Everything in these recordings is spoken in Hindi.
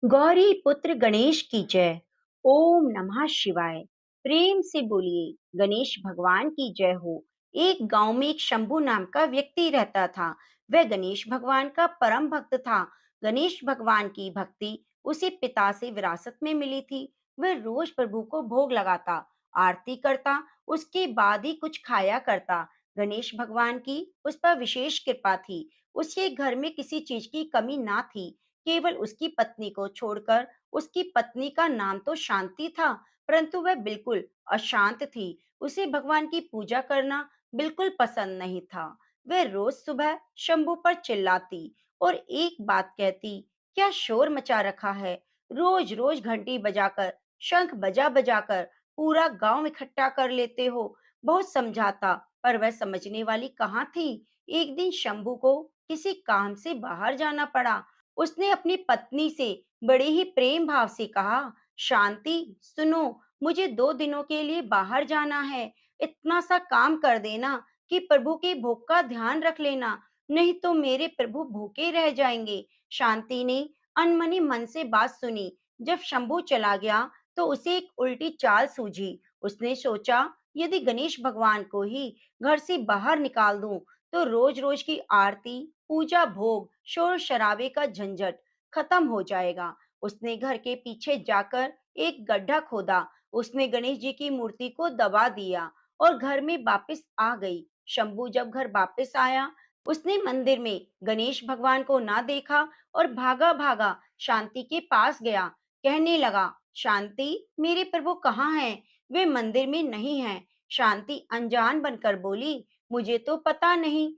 गौरी पुत्र गणेश की जय। ओम नमः शिवाय। प्रेम से बोलिए गणेश भगवान की जय हो। एक गांव में एक शंभू नाम का व्यक्ति रहता था। वह गणेश भगवान का परम भक्त था। गणेश भगवान की भक्ति उसे पिता से विरासत में मिली थी। वह रोज प्रभु को भोग लगाता, आरती करता, उसके बाद ही कुछ खाया करता। गणेश भगवान की उस पर विशेष कृपा थी। उसके घर में किसी चीज की कमी ना थी। केवल उसकी पत्नी को छोड़कर। उसकी पत्नी का नाम तो शांति था, परंतु वह बिल्कुल अशांत थी। उसे भगवान की पूजा करना बिल्कुल पसंद नहीं था। वह रोज सुबह शंभू पर चिल्लाती और एक बात कहती, क्या शोर मचा रखा है। रोज रोज घंटी बजाकर, शंख बजा बजाकर पूरा गांव इकट्ठा कर लेते हो। बहुत समझाता, पर वह समझने वाली कहाँ थी। एक दिन शंभू को किसी काम से बाहर जाना पड़ा। उसने अपनी पत्नी से बड़े ही प्रेम भाव से कहा, शांति सुनो, मुझे 2 दिनों के लिए बाहर जाना है। इतना सा काम कर देना कि प्रभु के भोग का ध्यान रख लेना, नहीं तो मेरे प्रभु भूखे रह जाएंगे। शांति ने अनमनी मन से बात सुनी। जब शंभू चला गया तो उसे एक उल्टी चाल सूझी। उसने सोचा, यदि गणेश भगवान को ही घर से बाहर निकाल दूं तो रोज रोज की आरती, पूजा, भोग, शोर शराबे का झंझट खत्म हो जाएगा। उसने घर के पीछे जाकर एक गड्ढा खोदा। उसमें गणेश जी की मूर्ति को दबा दिया और घर में वापस आ गई। शंभू जब घर वापस आया, उसने मंदिर में गणेश भगवान को ना देखा और भागा भागा शांति के पास गया। कहने लगा, शांति, मेरे प्रभु कहाँ हैं? वे मंदिर में नहीं हैं। शांति अनजान बनकर बोली, मुझे तो पता नहीं।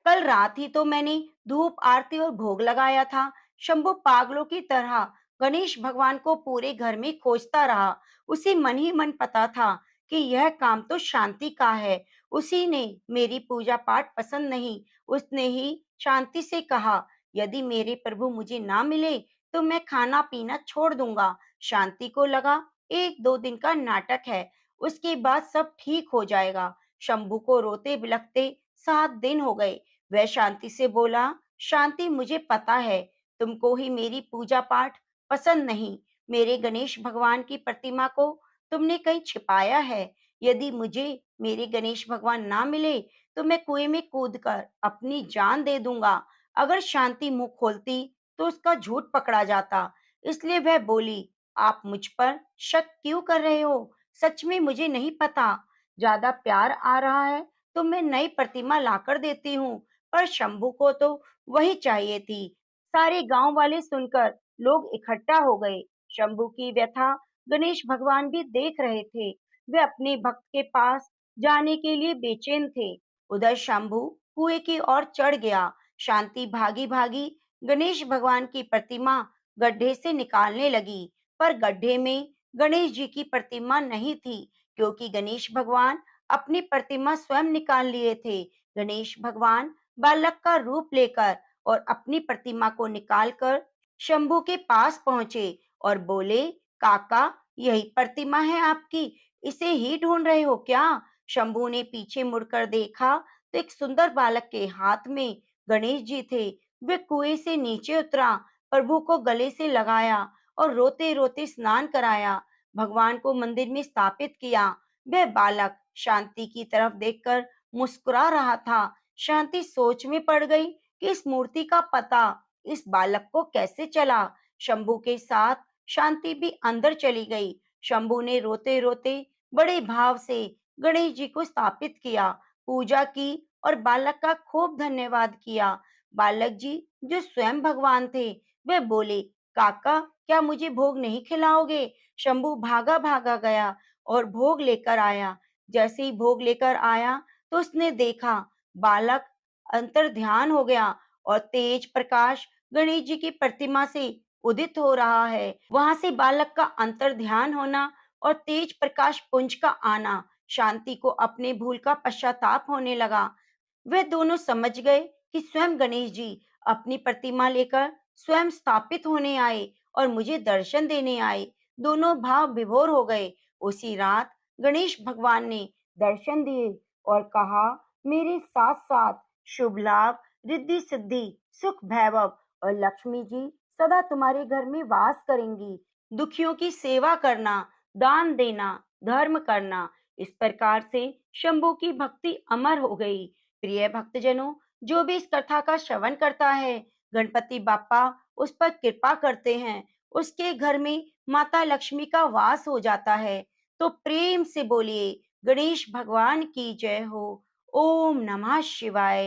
कल रात ही तो मैंने धूप आरती और भोग लगाया था। शंभू पागलों की तरह गणेश भगवान को पूरे घर में खोजता रहा। उसे मन ही मन पता था कि यह काम तो शांति का है। उसी ने मेरी पूजा पाठ पसंद नहीं। उसने ही शांति से कहा, यदि मेरे प्रभु मुझे ना मिले तो मैं खाना पीना छोड़ दूंगा। शांति को लगा 1-2 दिन का नाटक है, उसके बाद सब ठीक हो जाएगा। शंभू को रोते बिलखते 7 दिन हो गए। वह शांति से बोला, शांति, मुझे पता है तुमको ही मेरी पूजा पाठ पसंद नहीं। मेरे गणेश भगवान की प्रतिमा को तुमने कहीं छिपाया है। यदि मुझे मेरे गणेश भगवान ना मिले तो मैं कुएं में कूदकर अपनी जान दे दूंगा। अगर शांति मुंह खोलती तो उसका झूठ पकड़ा जाता। इसलिए वह बोली, आप मुझ पर शक क्यों कर रहे हो? सच में मुझे नहीं पता। ज्यादा प्यार आ रहा है तो मैं नई प्रतिमा लाकर देती हूँ, पर शंभू को तो वही चाहिए थी। सारे गांव वाले सुनकर लोग इकट्ठा हो गए। शंभू की व्यथा गणेश भगवान भी देख रहे थे। वे अपने भक्त के पास जाने के लिए बेचैन थे। उधर शंभू कुएं की ओर चढ़ गया। शांति भागी भागी गणेश भगवान की प्रतिमा गड्ढे से निकालने लगी, पर गड्ढे में गणेश जी की प्रतिमा नहीं थी, क्योंकि गणेश भगवान अपनी प्रतिमा स्वयं निकाल लिए थे। गणेश भगवान बालक का रूप लेकर और अपनी प्रतिमा को निकालकर शंभू के पास पहुंचे और बोले, काका, यही प्रतिमा है आपकी? इसे ही ढूंढ रहे हो क्या? शंभू ने पीछे मुड़कर देखा तो एक सुंदर बालक के हाथ में गणेश जी थे। वे कुएं से नीचे उतरा, प्रभु को गले से लगाया और रोते रोते स्नान कराया। भगवान को मंदिर में स्थापित किया। वह बालक शांति की तरफ देखकर मुस्कुरा रहा था। शांति सोच में पड़ गई कि इस मूर्ति का पता इस बालक को कैसे चला। शंभू के साथ शांति भी अंदर चली गई। शंभू ने रोते रोते बड़े भाव से गणेश जी को स्थापित किया, पूजा की और बालक का खूब धन्यवाद किया। बालक जी, जो स्वयं भगवान थे, वे बोले, काका, क्या मुझे भोग नहीं खिलाओगे? शंभू भागा भागा गया और भोग लेकर आया। जैसे ही भोग लेकर आया तो उसने देखा बालक अंतर ध्यान हो गया और तेज प्रकाश गणेश जी की प्रतिमा से उदित हो रहा है। वहां से बालक का अंतर ध्यान होना और तेज प्रकाश पुंज का आना, शांति को अपने भूल का पश्चाताप होने लगा। वे दोनों समझ गए कि स्वयं गणेश जी अपनी प्रतिमा लेकर स्वयं स्थापित होने आए और मुझे दर्शन देने आए। दोनों भाव विभोर हो गए। उसी रात गणेश भगवान ने दर्शन दिए और कहा, मेरे साथ साथ शुभ लाभ, रिद्धि सिद्धि, सुख वैभव और लक्ष्मी जी सदा तुम्हारे घर में वास करेंगी। दुखियों की सेवा करना, दान देना, धर्म करना, इस प्रकार से शंभू की भक्ति अमर हो गई। प्रिय भक्तजनों, जो भी इस कथा का श्रवण करता है, गणपति बाप्पा उस पर कृपा करते हैं, उसके घर में माता लक्ष्मी का वास हो जाता है। तो प्रेम से बोलिए गणेश भगवान की जय हो। ओम नमः शिवाय।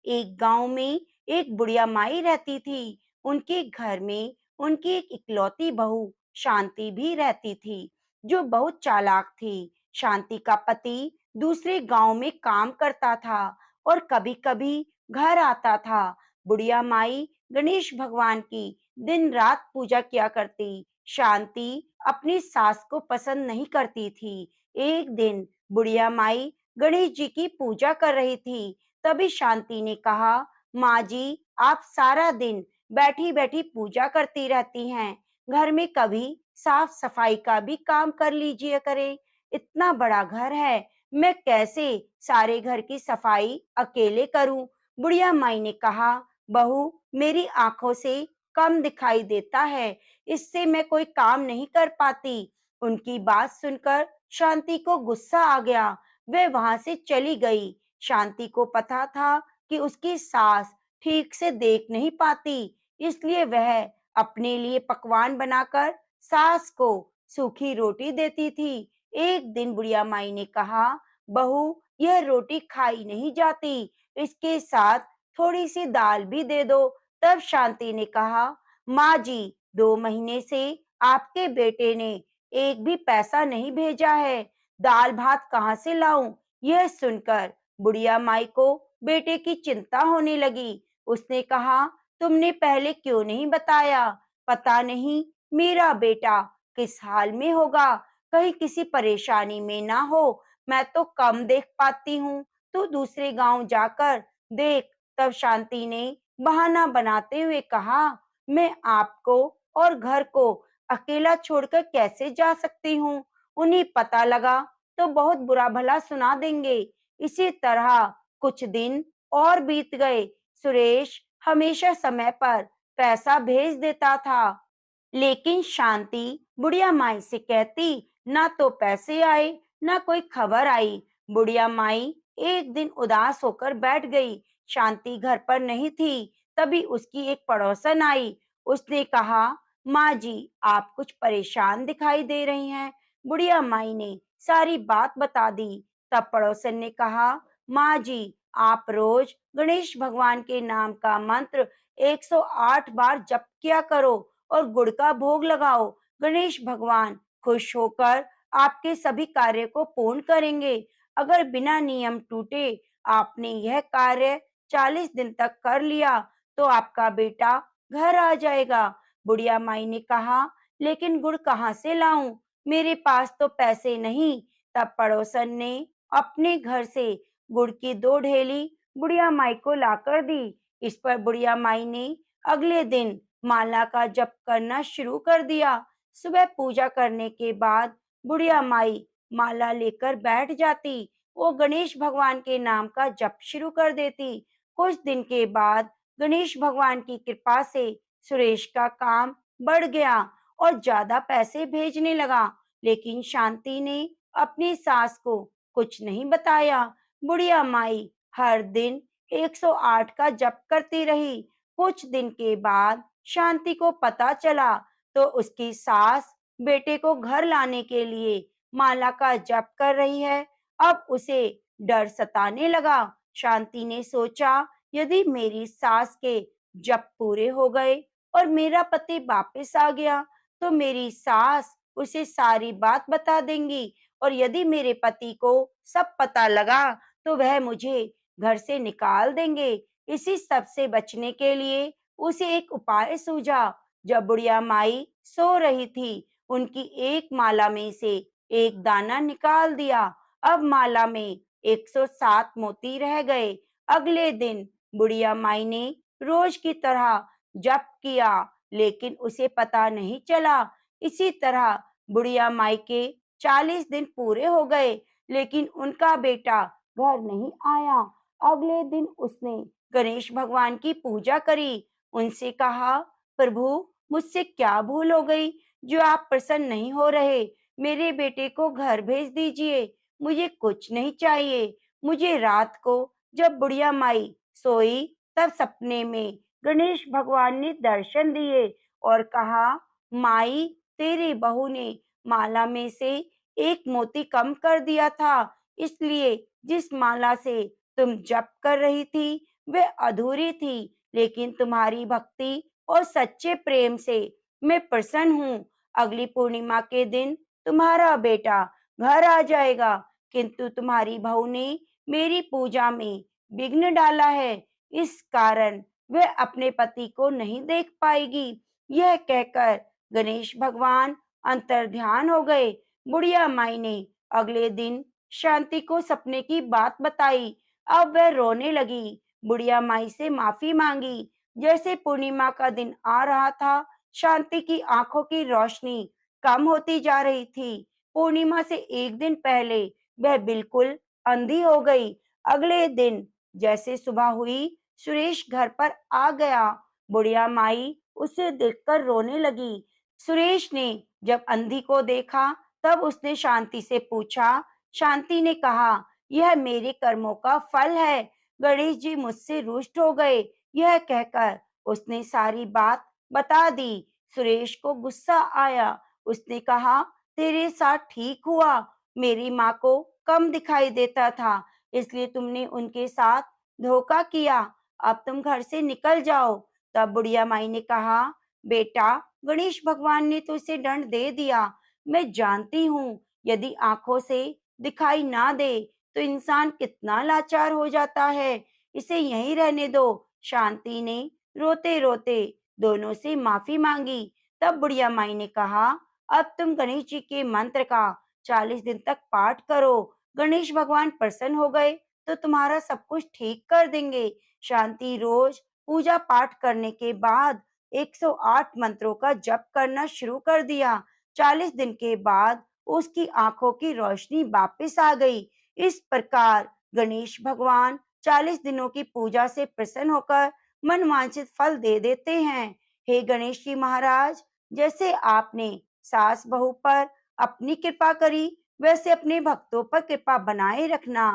एक गांव में एक बुढ़िया माई रहती थी। उनके घर में उनकी एक इकलौती बहू शांति भी रहती थी, जो बहुत चालाक थी। शांति का पति दूसरे गांव में काम करता था और कभी-कभी घर आता था। बुढ़िया माई गणेश भगवान की दिन रात पूजा किया करती। शांति अपनी सास को पसंद नहीं करती थी। एक दिन बुढ़िया माई गणेश जी की पूजा कर रही थी। तभी शांति ने कहा, माँ जी, आप सारा दिन बैठी बैठी पूजा करती रहती हैं, घर में कभी साफ सफाई का भी काम कर लीजिए करें। इतना बड़ा घर है, मैं कैसे सारे घर की सफाई अकेले करूं? बुढ़िया माई ने कहा, बहू, मेरी आंखों से कम दिखाई देता है, इससे मैं कोई काम नहीं कर पाती। उनकी बात सुनकर शांति को गुस्सा आ गया। वह वहां से चली गई। शांति को पता था कि उसकी सास ठीक से देख नहीं पाती, इसलिए वह अपने लिए पकवान बनाकर सास को सूखी रोटी देती थी। एक दिन बुढ़िया माई ने कहा, बहू, यह रोटी खाई नहीं जाती, इसके साथ थोड़ी सी दाल भी दे दो। तब शांति ने कहा, माँ जी, 2 महीने से आपके बेटे ने एक भी पैसा नहीं भेजा है, दाल भात कहाँ से लाऊं? यह सुनकर बुढ़िया माई को बेटे की चिंता होने लगी। उसने कहा, तुमने पहले क्यों नहीं बताया? पता नहीं मेरा बेटा किस हाल में होगा, कहीं किसी परेशानी में ना हो। मैं तो कम देख पाती हूँ, तू दूसरे गांव जाकर देख। तब शांति ने बहाना बनाते हुए कहा, मैं आपको और घर को अकेला छोड़कर कैसे जा सकती हूँ? उन्हें पता लगा तो बहुत बुरा भला सुना देंगे। इसी तरह कुछ दिन और बीत गए। सुरेश हमेशा समय पर पैसा भेज देता था, लेकिन शांति बुढ़िया माई से कहती, ना तो पैसे आए, ना कोई खबर आई। बुढ़िया माई एक दिन उदास होकर बैठ गई। शांति घर पर नहीं थी। तभी उसकी एक पड़ोसन आई। उसने कहा, माँ जी, आप कुछ परेशान दिखाई दे रही हैं। बुढ़िया माई ने सारी बात बता दी। तब पड़ोसन ने कहा, माँ जी, आप रोज गणेश भगवान के नाम का मंत्र 108 बार जप किया करो और गुड़ का भोग लगाओ। गणेश भगवान खुश होकर आपके सभी कार्य को पूर्ण करेंगे। अगर बिना नियम टूटे आपने यह कार्य 40 दिन तक कर लिया तो आपका बेटा घर आ जाएगा। बुढ़िया माई ने कहा, लेकिन गुड़ कहाँ से लाऊं? मेरे पास तो पैसे नहीं। तब पड़ोसन ने अपने घर से गुड़ की 2 ढेली बुढ़िया माई को लाकर दी। इस पर बुढ़िया माई ने अगले दिन माला का जप करना शुरू कर दिया। सुबह पूजा करने के बाद बुढ़िया माई माला लेकर बैठ जाती। वो गणेश भगवान के नाम का जप शुरू कर देती। कुछ दिन के बाद गणेश भगवान की कृपा से सुरेश का काम बढ़ गया और ज्यादा पैसे भेजने लगा। लेकिन शांति ने अपनी सास को कुछ नहीं बताया। बुढ़िया माई हर दिन 108 का जप करती रही। कुछ दिन के बाद शांति को पता चला तो उसकी सास बेटे को घर लाने के लिए माला का जप कर रही है। अब उसे डर सताने लगा। शांति ने सोचा, यदि मेरी सास के जप पूरे हो गए और मेरा पति वापस आ गया तो मेरी सास उसे सारी बात बता देंगी, और यदि मेरे पति को सब पता लगा तो वह मुझे घर से निकाल देंगे। इसी सब से बचने के लिए उसे एक उपाय सूझा। जब बुढ़िया माई सो रही थी, उनकी एक माला में से एक दाना निकाल दिया। अब माला में 107 मोती रह गए। अगले दिन बुढ़िया माई ने रोज की तरह जप किया, लेकिन उसे पता नहीं चला। इसी तरह बुढ़िया माई के 40 दिन पूरे हो गए, लेकिन उनका बेटा घर नहीं आया। अगले दिन उसने गणेश भगवान की पूजा करी। उनसे कहा, प्रभु, मुझसे क्या भूल हो गई जो आप प्रसन्न नहीं हो रहे? मेरे बेटे को घर भेज दीजिए, मुझे कुछ नहीं चाहिए। मुझे रात को जब बुढ़िया माई सोई तब सपने में गणेश भगवान ने दर्शन दिए और कहा, माई तेरी बहू ने माला में से एक मोती कम कर दिया था, इसलिए जिस माला से तुम जप कर रही थी वह अधूरी थी, लेकिन तुम्हारी भक्ति और सच्चे प्रेम से मैं प्रसन्न हूँ। अगली पूर्णिमा के दिन तुम्हारा बेटा घर आ जाएगा, किंतु तुम्हारी बहू ने मेरी पूजा में विघ्न डाला है, इस कारण वह अपने पति को नहीं देख पाएगी। यह कहकर गणेश भगवान अंतर्ध्यान हो गए। बुढ़िया माई ने अगले दिन शांति को सपने की बात बताई। अब वह रोने लगी, बुढ़िया माई से माफी मांगी। जैसे पूर्णिमा का दिन आ रहा था, शांति की आंखों की रोशनी कम होती जा रही थी। पूर्णिमा से एक दिन पहले वह बिल्कुल अंधी हो गई। अगले दिन जैसे सुबह हुई, सुरेश घर पर आ गया। बुढ़िया माई उसे देखकर रोने लगी। सुरेश ने जब अंधी को देखा, तब उसने शांति से पूछा। शांति ने कहा, यह मेरे कर्मों का फल है, गणेश जी मुझसे रुष्ट हो गए। यह कहकर उसने सारी बात बता दी। सुरेश को गुस्सा आया। उसने कहा, तेरे साथ ठीक हुआ, मेरी माँ को कम दिखाई देता था, इसलिए तुमने उनके साथ धोखा किया। अब तुम घर से निकल जाओ। तब बुढ़िया माई ने कहा, बेटा, गणेश भगवान ने तो इसे दंड दे दिया। मैं जानती हूँ, यदि आंखों से दिखाई ना दे तो इंसान कितना लाचार हो जाता है। इसे यहीं रहने दो। शांति ने रोते रोते दोनों से माफी मांगी। तब बुढ़िया माई ने कहा, अब तुम गणेश जी के मंत्र का 40 दिन तक पाठ करो। गणेश भगवान प्रसन्न हो गए तो तुम्हारा सब कुछ ठीक कर देंगे। शांति रोज पूजा पाठ करने के बाद 108 मंत्रों का जप करना शुरू कर दिया। 40 दिन के बाद उसकी आंखों की रोशनी वापस आ गई। इस प्रकार गणेश भगवान 40 दिनों की पूजा से प्रसन्न होकर मनवांछित फल दे देते हैं। हे गणेश जी महाराज, जैसे आपने सास बहू पर अपनी कृपा करी, वैसे अपने भक्तों पर कृपा बनाए रखना।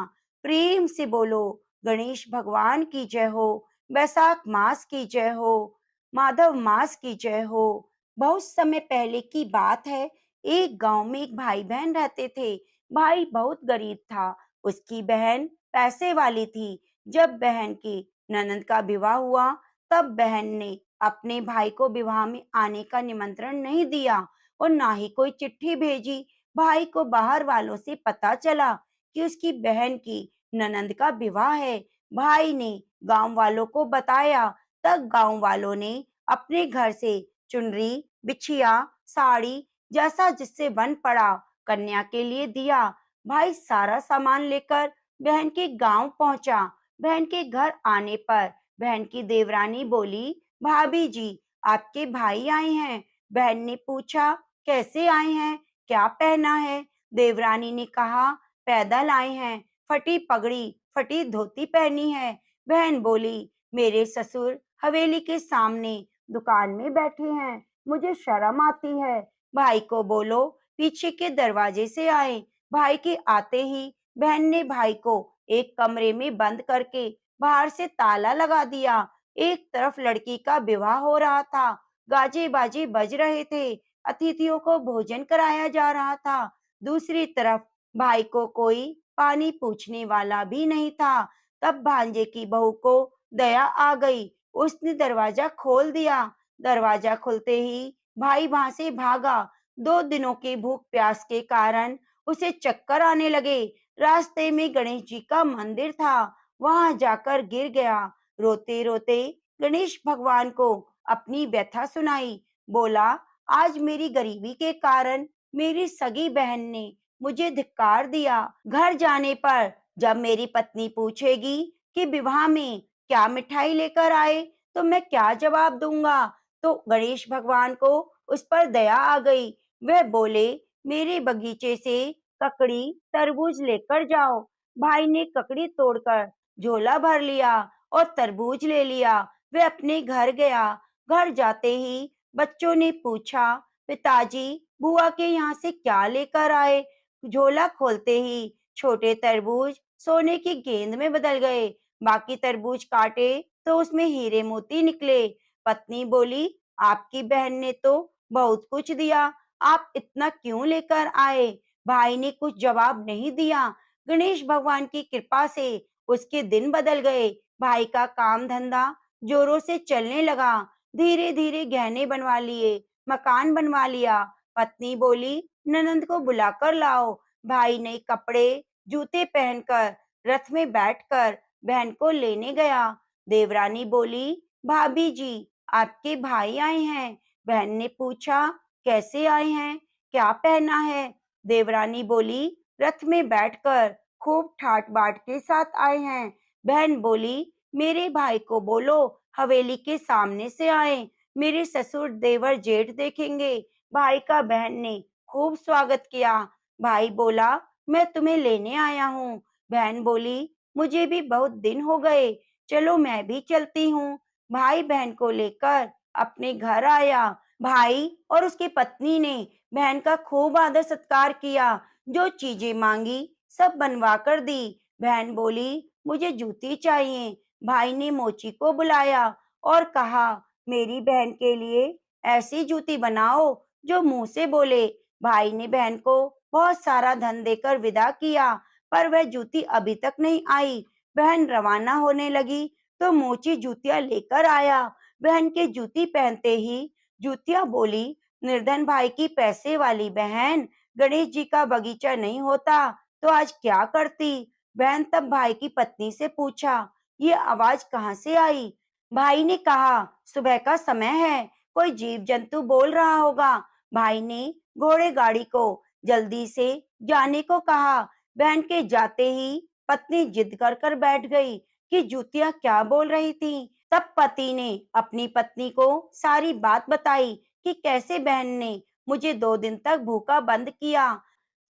प्रेम से बोलो, गणेश भगवान की जय हो, वैशाख मास की जय हो, माधव मास की जय हो। बहुत समय पहले की बात है। एक गांव में एक भाई बहन रहते थे। भाई बहुत गरीब था, उसकी बहन पैसे वाली थी। जब बहन की ननद का विवाह हुआ, तब बहन ने अपने भाई को विवाह में आने का निमंत्रण नहीं दिया और ना ही कोई चिट्ठी भेजी। भाई को बाहर वालों से पता चला कि उसकी बहन की ननद का विवाह है। भाई ने गांव वालों को बताया। तब गांव वालों ने अपने घर से चुनरी, बिछिया, साड़ी जैसा जिससे बन पड़ा कन्या के लिए दिया। भाई सारा सामान लेकर बहन के गांव पहुंचा। बहन के घर आने पर बहन की देवरानी बोली, भाभी जी, आपके भाई आए हैं। बहन ने पूछा, कैसे आए हैं, क्या पहना है? देवरानी ने कहा, पैदल आए हैं, फटी पगड़ी, फटी धोती पहनी है। बहन बोली, मेरे ससुर हवेली के सामने दुकान में बैठे हैं, मुझे शर्म आती है। भाई को बोलो पीछे के दरवाजे से आए। भाई के आते ही बहन ने भाई को एक कमरे में बंद करके बाहर से ताला लगा दिया। एक तरफ लड़की का विवाह हो रहा था, गाजे बाजे बज रहे थे, अतिथियों को भोजन कराया जा रहा था। दूसरी तरफ भाई को कोई पानी पूछने वाला भी नहीं था। तब भांजे की बहू को दया आ गई, उसने दरवाजा खोल दिया। दरवाजा खुलते ही भाई वहां से भागा। 2 दिनों के भूख प्यास के कारण उसे चक्कर आने लगे। रास्ते में गणेश जी का मंदिर था, वहां जाकर गिर गया। रोते रोते गणेश भगवान को अपनी व्यथा सुनाई। बोला, आज मेरी गरीबी के कारण मेरी सगी बहन ने मुझे धिक्कार दिया। घर जाने पर जब मेरी पत्नी पूछेगी कि विवाह में क्या मिठाई लेकर आए, तो मैं क्या जवाब दूंगा? तो गणेश भगवान को उस पर दया आ गई। वह बोले, मेरे बगीचे से ककड़ी, तरबूज लेकर जाओ। भाई ने ककड़ी तोड़कर झोला भर लिया और तरबूज ले लिया। वह अपने घर गया। घर जाते ही बच्चों ने पूछा, पिताजी, बुआ के यहाँ से क्या लेकर आए? झोला खोलते ही छोटे तरबूज सोने की गेंद में बदल गए। बाकी तरबूज काटे तो उसमें हीरे मोती निकले। पत्नी बोली, आपकी बहन ने तो बहुत कुछ दिया, आप इतना क्यों लेकर आए? भाई ने कुछ जवाब नहीं दिया। गणेश भगवान की कृपा से उसके दिन बदल गए। भाई का काम धंधा जोरों से चलने लगा। धीरे धीरे गहने बनवा लिए, मकान बनवा लिया। पत्नी बोली, ननंद को बुलाकर लाओ। भाई नए कपड़े जूते पहनकर रथ में बैठकर बहन को लेने गया। देवरानी बोली, भाभी जी, आपके भाई आए हैं। बहन ने पूछा, कैसे आए हैं, क्या पहना है? देवरानी बोली, रथ में बैठकर खूब ठाट बाट के साथ आए हैं। बहन बोली, मेरे भाई को बोलो हवेली के सामने से आए, मेरे ससुर देवर जेठ देखेंगे। भाई का बहन ने खूब स्वागत किया। भाई बोला, मैं तुम्हें लेने आया हूँ। बहन बोली, मुझे भी बहुत दिन हो गए, चलो मैं भी चलती हूँ। भाई बहन को लेकर अपने घर आया। भाई और उसकी पत्नी ने बहन का खूब आदर सत्कार किया। जो चीजें मांगी सब बनवा कर दी। बहन बोली, मुझे जूती चाहिए। भाई ने मोची को बुलाया और कहा, मेरी बहन के लिए ऐसी जूती बनाओ जो मुंह से बोले। भाई ने बहन को बहुत सारा धन देकर विदा किया, पर वह जूती अभी तक नहीं आई। बहन रवाना होने लगी तो मोची जूतियां लेकर आया। बहन के जूती पहनते ही जूतियां बोली, निर्धन भाई की पैसे वाली बहन, गणेश जी का बगीचा नहीं होता तो आज क्या करती? बहन तब भाई की पत्नी से पूछा, ये आवाज कहाँ से आई? भाई ने कहा, सुबह का समय है, कोई जीव जंतु बोल रहा होगा। भाई ने घोड़े गाड़ी को जल्दी से जाने को कहा। बहन के जाते ही पत्नी जिद कर कर बैठ गई कि जूतियां क्या बोल रही थीं। तब पति ने अपनी पत्नी को सारी बात बताई कि कैसे बहन ने मुझे 2 दिन तक भूखा बंद किया।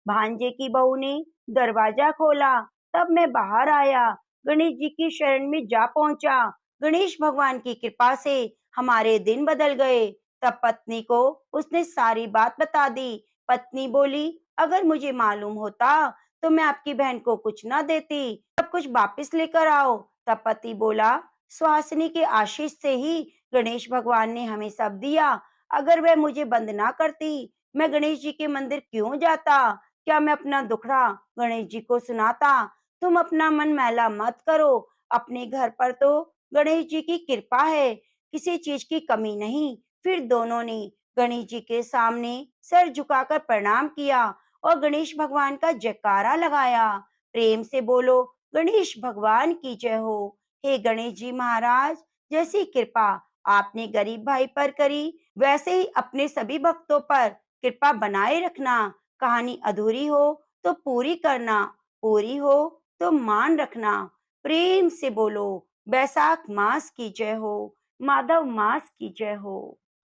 भांजे की बहू ने दरवाजा खोला, तब मैं बाहर आया, गणेश जी की शरण में जा पहुंचा। गणेश भगवान की कृपा से हमारे दिन बदल गए। तब पत्नी को उसने सारी बात बता दी। पत्नी बोली, अगर मुझे मालूम होता तो मैं आपकी बहन को कुछ ना देती, सब कुछ वापस लेकर आओ। तब पति बोला, सुहासिनी के आशीष से ही गणेश भगवान ने हमें सब दिया। अगर वह मुझे बंद ना करती, मैं गणेश जी के मंदिर क्यों जाता? क्या मैं अपना दुखड़ा गणेश जी को सुनाता? तुम अपना मन मैला मत करो, अपने घर पर तो गणेश जी की कृपा है, किसी चीज की कमी नहीं। फिर दोनों ने गणेश जी के सामने सर झुकाकर प्रणाम किया और गणेश भगवान का जयकारा लगाया। प्रेम से बोलो, गणेश भगवान की जय हो। हे गणेश जी महाराज, जैसी कृपा आपने गरीब भाई पर करी, वैसे ही अपने सभी भक्तों पर कृपा बनाए रखना। कहानी अधूरी हो तो पूरी करना, पूरी हो तो मान रखना। प्रेम से बोलो, बैसाख मास की जय हो, माधव मास की जय हो।